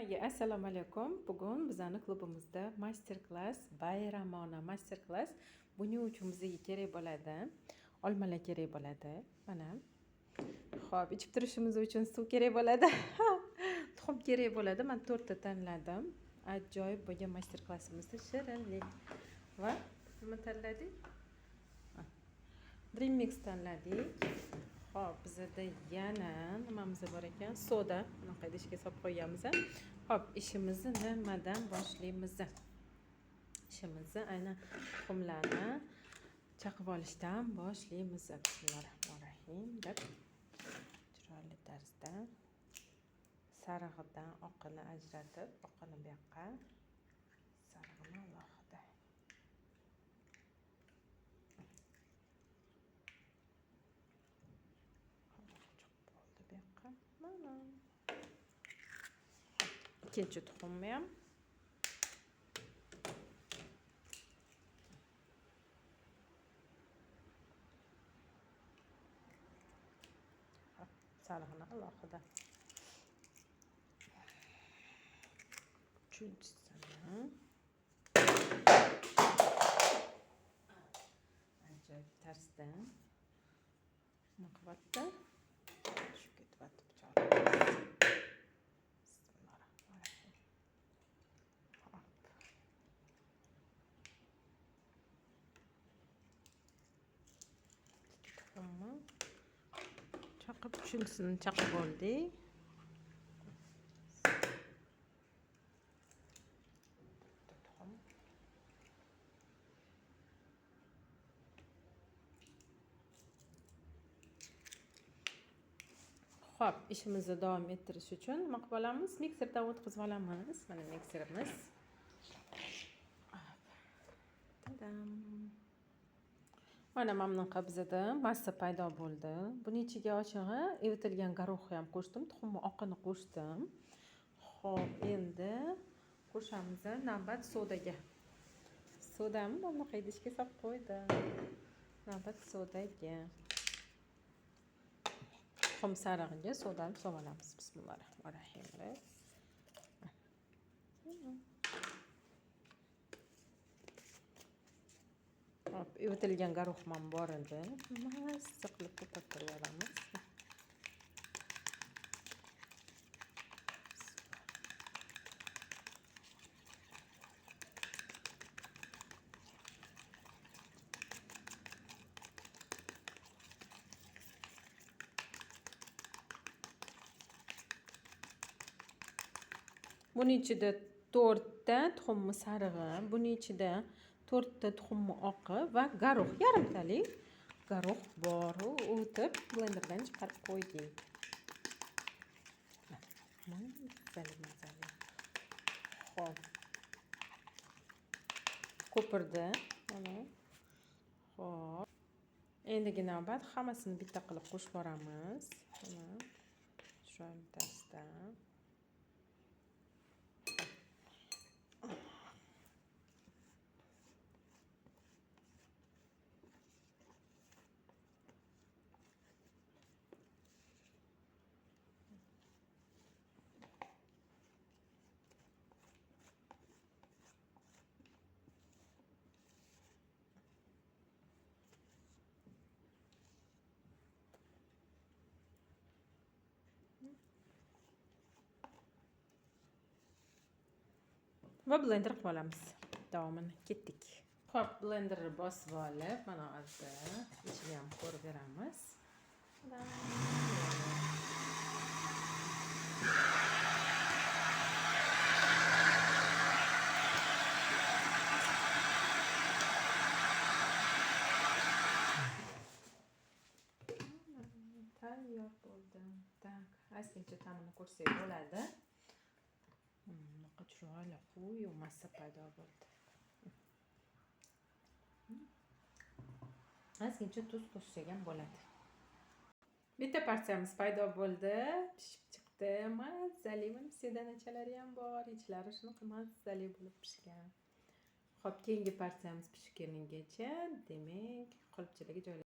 Hammaga assalomu alaykum. Bugun bizning klubimizda master klass, bayramona master klass. Buning uchun bizga kerak bo'ladi. Olmalar kerak bo'ladi. Mana. Xo'p, ichib turishimiz uchun suv kerak bo'ladi. Tuxum kerak bo'ladi. Men 4 ta tanladim. Ajoyib bo'lgan master klassimizda shirinlik va nima tanladik? Dream mix tanladik. Xo'p, bizda yana nimamiz bor ekan? Soda. Bunaqa idishga solib qo'yamiz. Xo'p, ishimizni nimadan boshlaymiz? Ishimizni aynan tuxumlarni chaqib olishdan boshlaymiz. Bismillahirrohmanirrohim deb chiroyli tarzda sarig'idan oqini ajratib, oqini bu yoqqa, sarig'ini alohida. Mana. İkinci tuxumni ham sarig'ini alohida. Uchinchisini ajoyib tarzda nima qilyapti? Shu ketyapti pichoqimiz. Chaqib uchinchisini chaqib oldik. Xo'p, ishimizni davom ettirish uchun nima qilib olamiz? Mikserdan o'tkazib olamiz. Mana mikserimiz. Tadam. Mana mamnunqa bizda massa paydo bo'ldi. Buning ichiga ochig'i evitilgan garohni ham qo'shdim, tuxumni oqini qo'shdim. Xo'p, endi qo'shamiz navbat sodaga. Sodamni bunaqa idishga solib qo'ydim. Navbat sodaga. Tuxum sarig'iga sodani solib olamiz. Bismillahirrohmanirrohim. Hop, evitilgan garoh ham bor edi. Massa qilib ko'pirtirib olamiz. Buning ichida 4 ta tuxumni sarig'i, buning ichida 4 ta tuxumni oqi va garoh, yarimtalik garoh bor. O'tib blenderdan chiqarib qo'ydik. Mazali. Xo'p. Ko'pirdi. Mana. Xo'p. Endigi navbat hammasini bitta qilib qo'shib boramiz. Mana. Shu tarzda. Va blender qilib olamiz. Davomini ketdik. Xo'p, blenderni bosib olib, mana hozir ichiga ham ko'rib beramiz. Tayyor bo'ldi. Tak, aslicha ta'mini ko'rsak bo'ladi. Bunaqa chiroyli quyuq massa paydo bo'ldi. Ozgincha tuz qo'shsak ham bo'ladi. Bitta partiyamiz paydo bo'ldi. Pishib chiqdi. Mazali sedanachalari ham bor. Ichlari shunaqa mazali bo'lib pishgan. Xo'p, keyingi partiyamiz pishgungacha, demak, qolipchalarga joylashtiramiz.